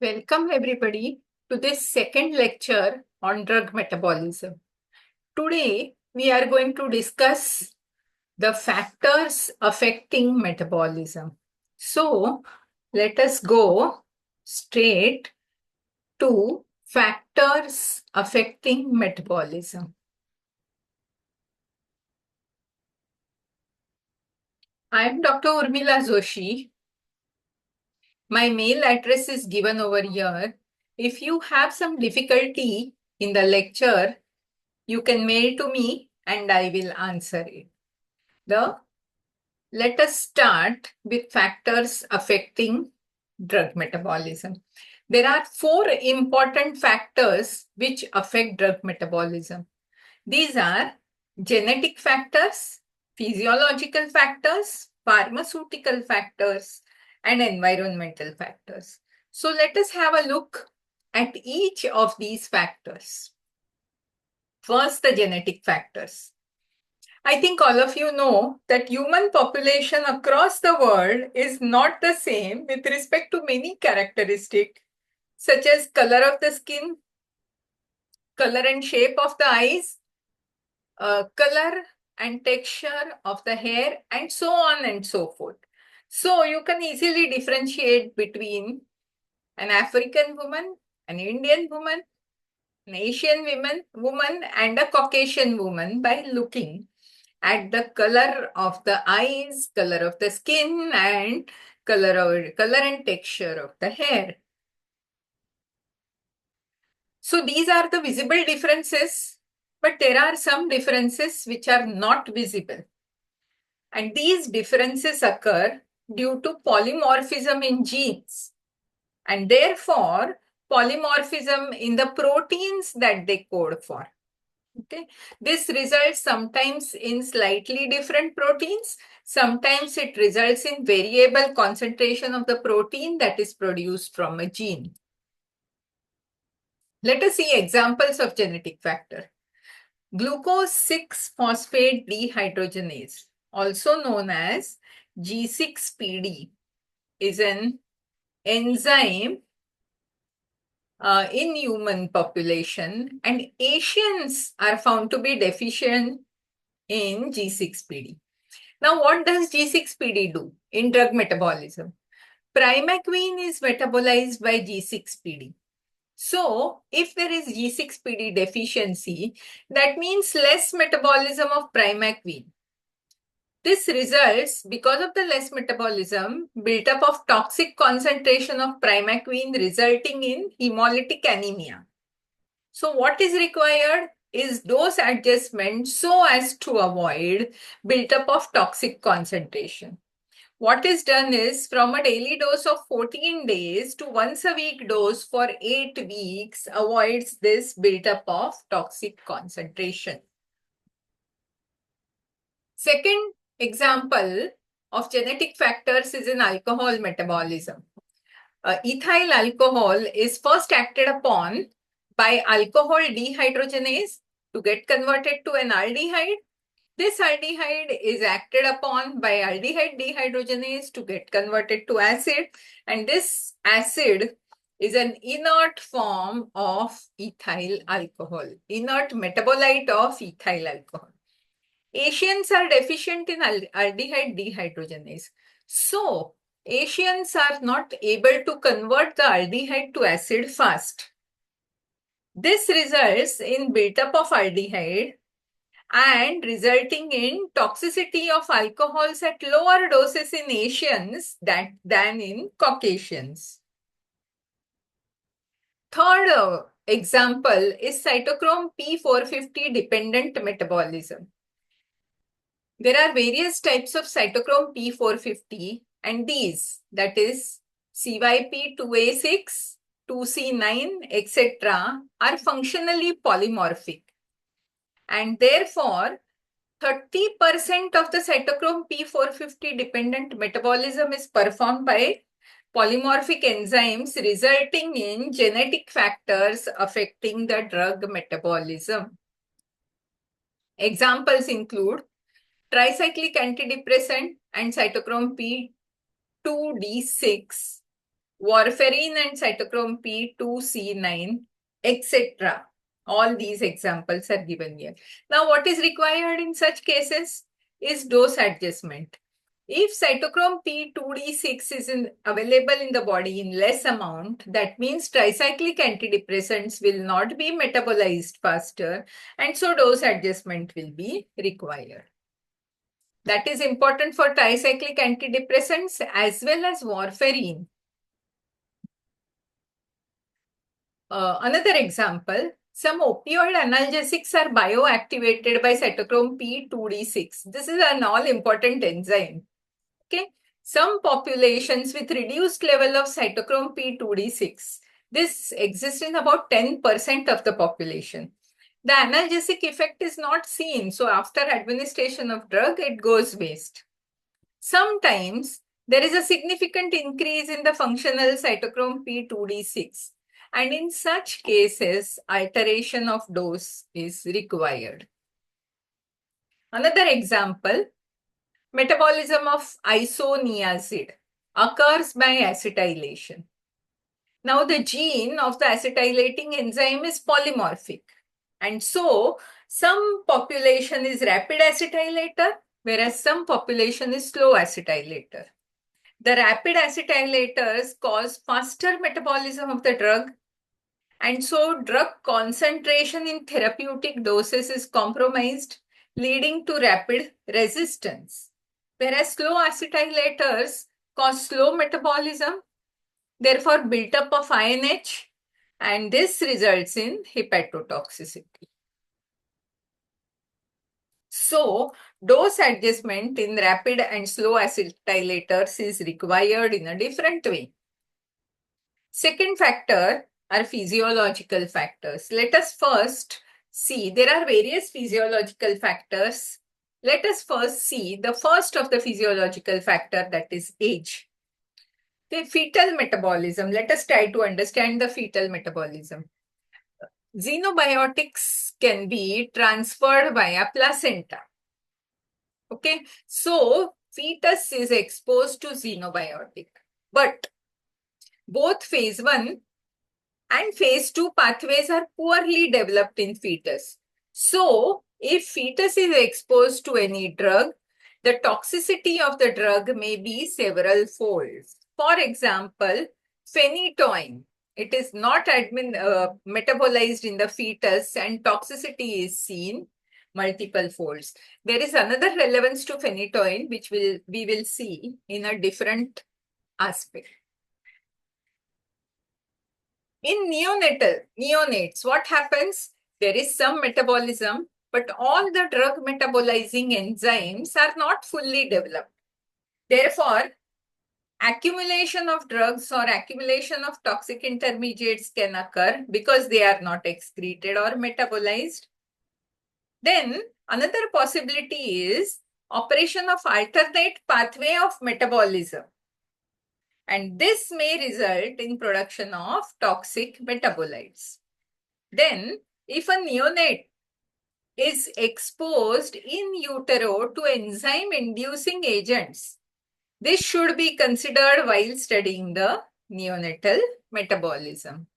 Welcome everybody to this second lecture on drug metabolism. Today we are going to discuss the factors affecting metabolism. So let us go straight to factors affecting metabolism. I am Dr. Urmila Joshi. My mail address is given over here. If you have some difficulty in the lecture, you can mail to me and I will answer it. Let us start with factors affecting drug metabolism. There are four important factors which affect drug metabolism. These are genetic factors, physiological factors, pharmaceutical factors, and environmental factors. So let us have a look at each of these factors. First, the genetic factors. I think all of you know that human population across the world is not the same with respect to many characteristics such as color of the skin, color and shape of the eyes, color and texture of the hair, and so on and so forth. So you can easily differentiate between an African woman, an Indian woman, an Asian woman, and a Caucasian woman by looking at the color of the eyes, color of the skin, and color and texture of the hair. So these are the visible differences, but there are some differences which are not visible. And these differences occur due to polymorphism in genes, and therefore polymorphism in the proteins that they code for. Okay, this results sometimes in slightly different proteins. Sometimes it results in variable concentration of the protein that is produced from a gene. Let us see examples of genetic factor. Glucose 6-phosphate dehydrogenase, also known as G6PD, is an enzyme in human population, and Asians are found to be deficient in G6PD. Now, what does G6PD do in drug metabolism? Primaquine is metabolized by G6PD. So, if there is G6PD deficiency, that means less metabolism of primaquine. This results, because of the less metabolism, buildup of toxic concentration of primaquine resulting in hemolytic anemia. So what is required is dose adjustment so as to avoid buildup of toxic concentration. What is done is from a daily dose of 14 days to once a week dose for 8 weeks avoids this buildup of toxic concentration. Second example of genetic factors is in alcohol metabolism. Ethyl alcohol is first acted upon by alcohol dehydrogenase to get converted to an aldehyde. This aldehyde is acted upon by aldehyde dehydrogenase to get converted to acid, and this acid is an inert form of ethyl alcohol, inert metabolite of ethyl alcohol. Asians are deficient in aldehyde dehydrogenase. So, Asians are not able to convert the aldehyde to acid fast. This results in buildup of aldehyde and resulting in toxicity of alcohols at lower doses in Asians than in Caucasians. Third example is cytochrome P450 dependent metabolism. There are various types of cytochrome P450, and these, that is CYP2A6, 2C9, etc., are functionally polymorphic. And therefore, 30% of the cytochrome P450 dependent metabolism is performed by polymorphic enzymes, resulting in genetic factors affecting the drug metabolism. Examples include tricyclic antidepressant and cytochrome P2D6, warfarin and cytochrome P2C9, etc. All these examples are given here. Now, what is required in such cases is dose adjustment. If cytochrome P2D6 is available in the body in less amount, that means tricyclic antidepressants will not be metabolized faster, and so dose adjustment will be required. That is important for tricyclic antidepressants as well as warfarin. Another example, some opioid analgesics are bioactivated by cytochrome P2D6. This is an all-important enzyme. Okay, some populations with reduced level of cytochrome P2D6. This exists in about 10% of the population. The analgesic effect is not seen, so after administration of drug, it goes waste. Sometimes there is a significant increase in the functional cytochrome P2D6, and in such cases, alteration of dose is required. Another example, metabolism of isoniazid occurs by acetylation. Now, the gene of the acetylating enzyme is polymorphic, and so some population is rapid acetylator, whereas some population is slow acetylator. The rapid acetylators cause faster metabolism of the drug, and so drug concentration in therapeutic doses is compromised, leading to rapid resistance. Whereas slow acetylators cause slow metabolism, therefore buildup of INH, and this results in hepatotoxicity. So, dose adjustment in rapid and slow acetylators is required in a different way. Second factor are physiological factors. Let us first see, there are various physiological factors. Let us first see the first of the physiological factor, that is age. The fetal metabolism. Let us try to understand the fetal metabolism. Xenobiotics can be transferred via placenta. Okay, so fetus is exposed to xenobiotic, but both phase 1 and phase 2 pathways are poorly developed in fetus. So, if fetus is exposed to any drug, the toxicity of the drug may be several folds. For example, phenytoin. It is not metabolized in the fetus and toxicity is seen multiple folds. There is another relevance to phenytoin which we will see in a different aspect. In neonates, what happens? There is some metabolism, but all the drug metabolizing enzymes are not fully developed. Therefore, accumulation of drugs or accumulation of toxic intermediates can occur because they are not excreted or metabolized. Then another possibility is operation of alternate pathway of metabolism. And this may result in production of toxic metabolites. Then, if a neonate is exposed in utero to enzyme-inducing agents, this should be considered while studying the neonatal metabolism.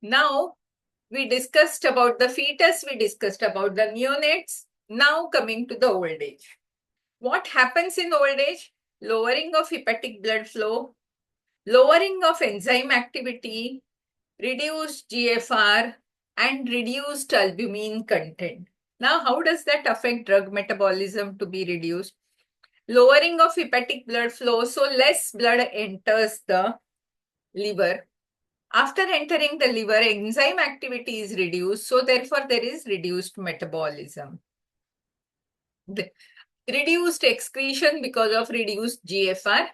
Now, we discussed about the fetus, we discussed about the neonates. Now coming to the old age. What happens in old age? Lowering of hepatic blood flow, lowering of enzyme activity, reduced GFR, and reduced albumin content. Now, how does that affect drug metabolism to be reduced? Lowering of hepatic blood flow, so less blood enters the liver. After entering the liver, enzyme activity is reduced, so therefore there is reduced metabolism. The reduced excretion because of reduced GFR,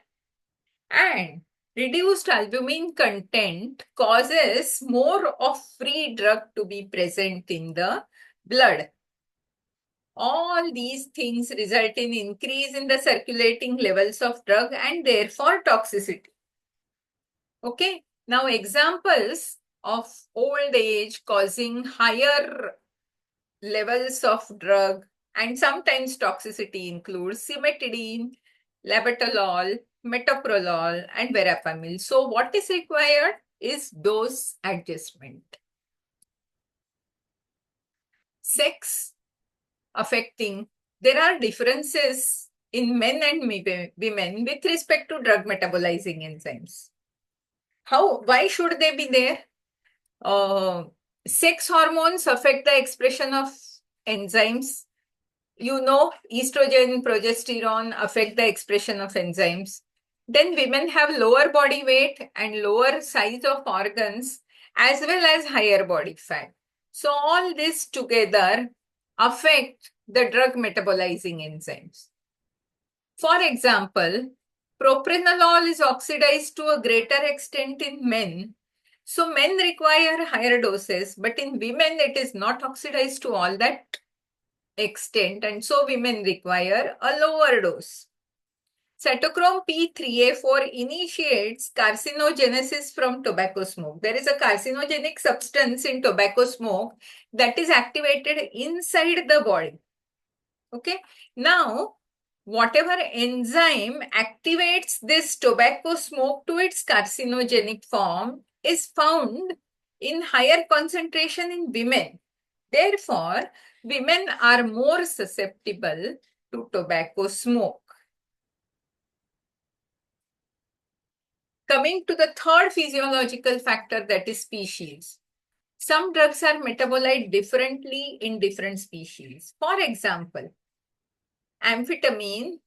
and reduced albumin content causes more of free drug to be present in the blood. All these things result in increase in the circulating levels of drug and therefore toxicity. Okay, now examples of old age causing higher levels of drug and sometimes toxicity includes cimetidine, labetalol, metoprolol, and verapamil. So what is required is dose adjustment. Sex affecting. There are differences in men and women with respect to drug metabolizing enzymes. Why should they be there? Sex hormones affect the expression of enzymes. You know, estrogen, progesterone affect the expression of enzymes. Then women have lower body weight and lower size of organs as well as higher body fat. So all this together affect the drug metabolizing enzymes. For example, propranolol is oxidized to a greater extent in men. So men require higher doses, but in women it is not oxidized to all that extent, and so women require a lower dose. Cytochrome P3A4 initiates carcinogenesis from tobacco smoke. There is a carcinogenic substance in tobacco smoke that is activated inside the body. Okay. Now, whatever enzyme activates this tobacco smoke to its carcinogenic form is found in higher concentration in women. Therefore, women are more susceptible to tobacco smoke. Coming to the third physiological factor, that is species. Some drugs are metabolized differently in different species. For example, amphetamine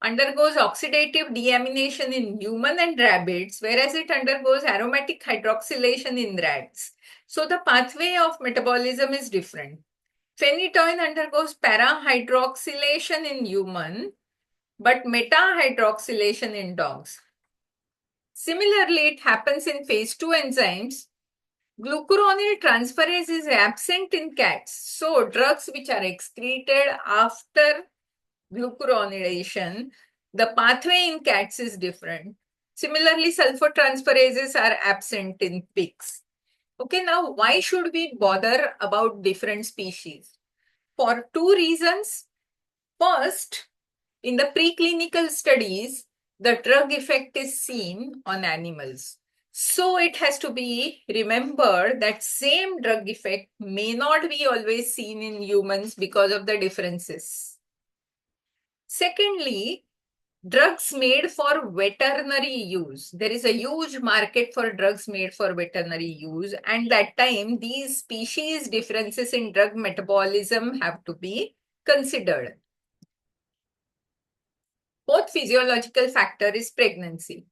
undergoes oxidative deamination in human and rabbits, whereas it undergoes aromatic hydroxylation in rats. So the pathway of metabolism is different. Phenytoin undergoes para-hydroxylation in human, but meta-hydroxylation in dogs. Similarly, it happens in phase 2 enzymes. Glucuronide transferase is absent in cats. So drugs which are excreted after glucuronidation, the pathway in cats is different. Similarly, sulfotransferases are absent in pigs. Okay, now why should we bother about different species? For two reasons. First, in the preclinical studies, the drug effect is seen on animals. So it has to be remembered that same drug effect may not be always seen in humans because of the differences. Secondly, drugs made for veterinary use. There is a huge market for drugs made for veterinary use, and that time these species differences in drug metabolism have to be considered. Fourth physiological factor is pregnancy.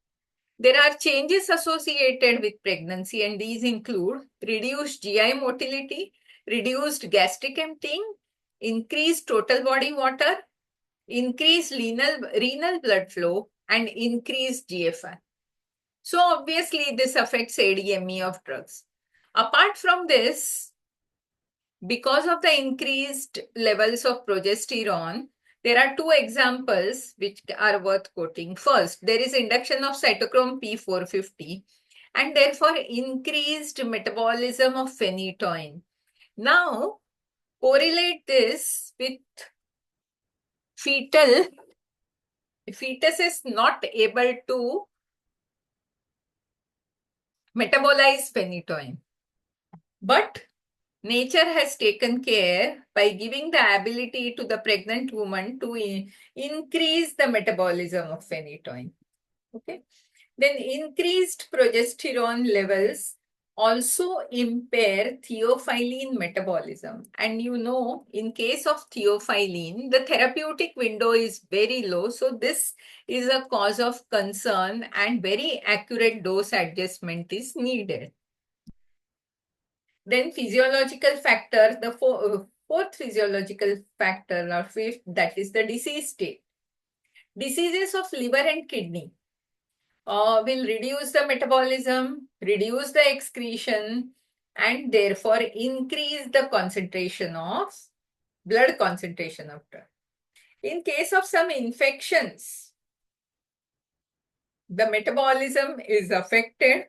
There are changes associated with pregnancy, and these include reduced GI motility, reduced gastric emptying, increased total body water, increased renal blood flow, and increased GFR. So obviously this affects ADME of drugs. Apart from this, because of the increased levels of progesterone, there are two examples which are worth quoting. First, there is induction of cytochrome P450 and therefore increased metabolism of phenytoin. Now, correlate this with fetus is not able to metabolize phenytoin. But nature has taken care by giving the ability to the pregnant woman to increase the metabolism of phenytoin. Okay. Then increased progesterone levels also impair theophylline metabolism. And you know, in case of theophylline, the therapeutic window is very low. So this is a cause of concern and very accurate dose adjustment is needed. Then physiological factor, the fourth physiological factor or fifth, that is the disease state. Diseases of liver and kidney will reduce the metabolism, reduce the excretion, and therefore increase the concentration of blood concentration of drug. In case of some infections, the metabolism is affected.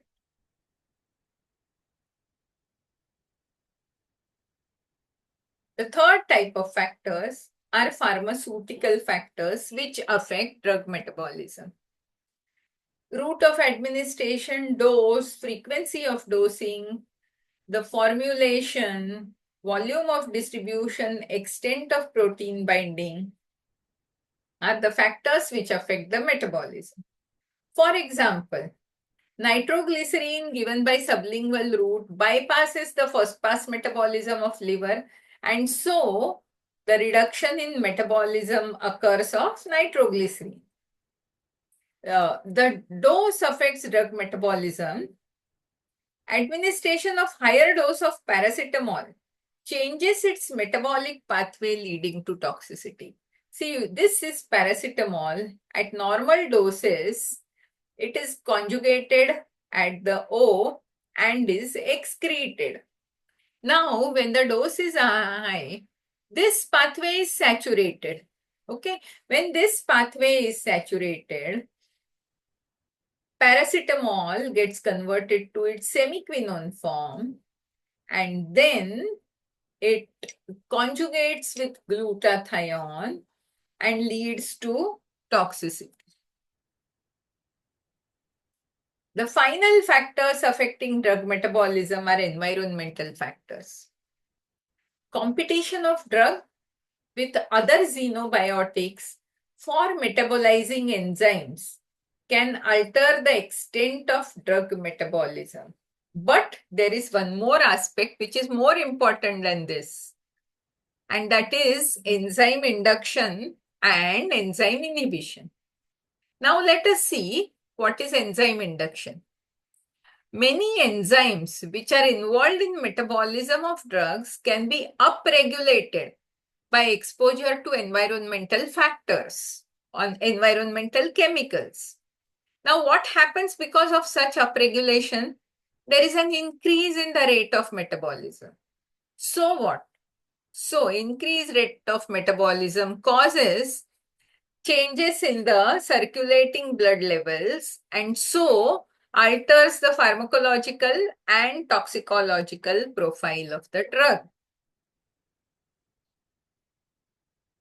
The third type of factors are pharmaceutical factors which affect drug metabolism. Route of administration, dose, frequency of dosing, the formulation, volume of distribution, extent of protein binding are the factors which affect the metabolism. For example, nitroglycerin given by sublingual route bypasses the first pass metabolism of liver, and so the reduction in metabolism occurs of nitroglycerin. The dose affects drug metabolism. Administration of higher dose of paracetamol changes its metabolic pathway leading to toxicity. See, this is paracetamol. At normal doses, it is conjugated at the O and is excreted. Now, when the dose is high, this pathway is saturated. Okay, when this pathway is saturated, paracetamol gets converted to its semiquinone form, and then it conjugates with glutathione and leads to toxicity. The final factors affecting drug metabolism are environmental factors. Competition of drug with other xenobiotics for metabolizing enzymes can alter the extent of drug metabolism. But there is one more aspect which is more important than this, and that is enzyme induction and enzyme inhibition. Now let us see what is enzyme induction. Many enzymes which are involved in metabolism of drugs can be upregulated by exposure to environmental factors on environmental chemicals. Now, what happens because of such upregulation? There is an increase in the rate of metabolism. So what? So, increased rate of metabolism causes changes in the circulating blood levels, and so alters the pharmacological and toxicological profile of the drug.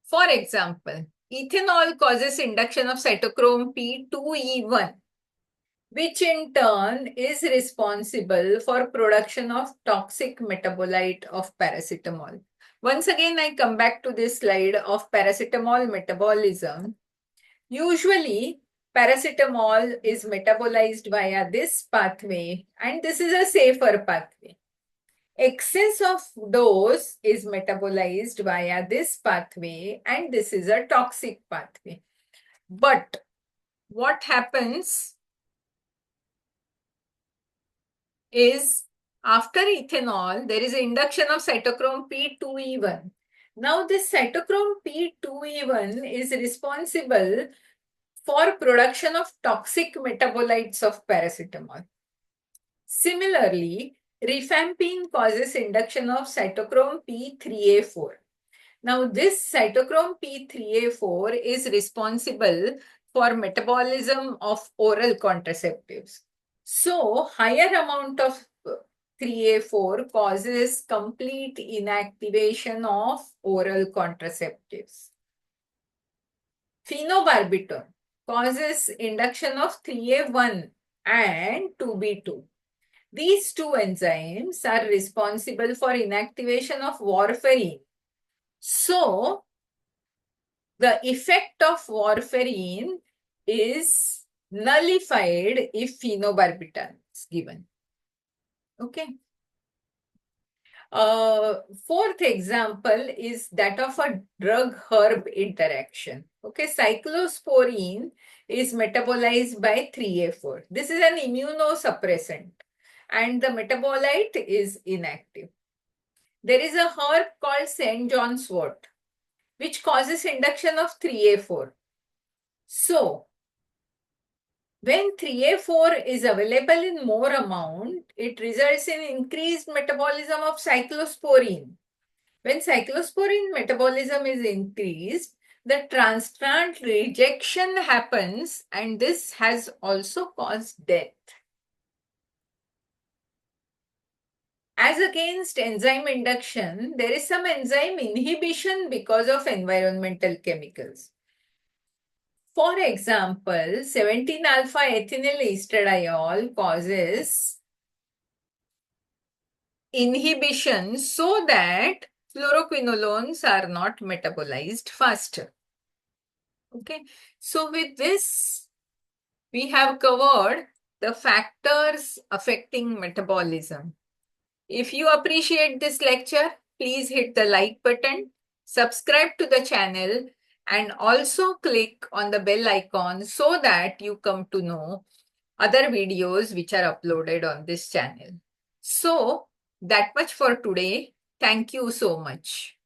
For example, ethanol causes induction of cytochrome P2E1, which in turn is responsible for production of toxic metabolite of paracetamol. Once again, I come back to this slide of paracetamol metabolism. Usually, paracetamol is metabolized via this pathway, and this is a safer pathway. Excess of dose is metabolized via this pathway, and this is a toxic pathway. But what happens is after ethanol, there is an induction of cytochrome P2E1. Now, this cytochrome P2E1 is responsible for production of toxic metabolites of paracetamol. Similarly, rifampin causes induction of cytochrome P3A4. Now, this cytochrome P3A4 is responsible for metabolism of oral contraceptives. So, higher amount of 3A4 causes complete inactivation of oral contraceptives. Phenobarbital causes induction of 3A1 and 2B2. These two enzymes are responsible for inactivation of warfarin. So, the effect of warfarin is nullified if phenobarbital is given. Okay. Fourth example is that of a drug-herb interaction. Okay, cyclosporine is metabolized by 3A4. This is an immunosuppressant, and the metabolite is inactive. There is a herb called St. John's wort, which causes induction of 3A4. So, when 3A4 is available in more amount, it results in increased metabolism of cyclosporine. When cyclosporine metabolism is increased, the transplant rejection happens, and this has also caused death. As against enzyme induction, there is some enzyme inhibition because of environmental chemicals. For example, 17-alpha ethinyl estradiol causes inhibition so that fluoroquinolones are not metabolized faster. Okay, so with this, we have covered the factors affecting metabolism. If you appreciate this lecture, please hit the like button, subscribe to the channel, and also click on the bell icon so that you come to know other videos which are uploaded on this channel. So, that much for today. Thank you so much.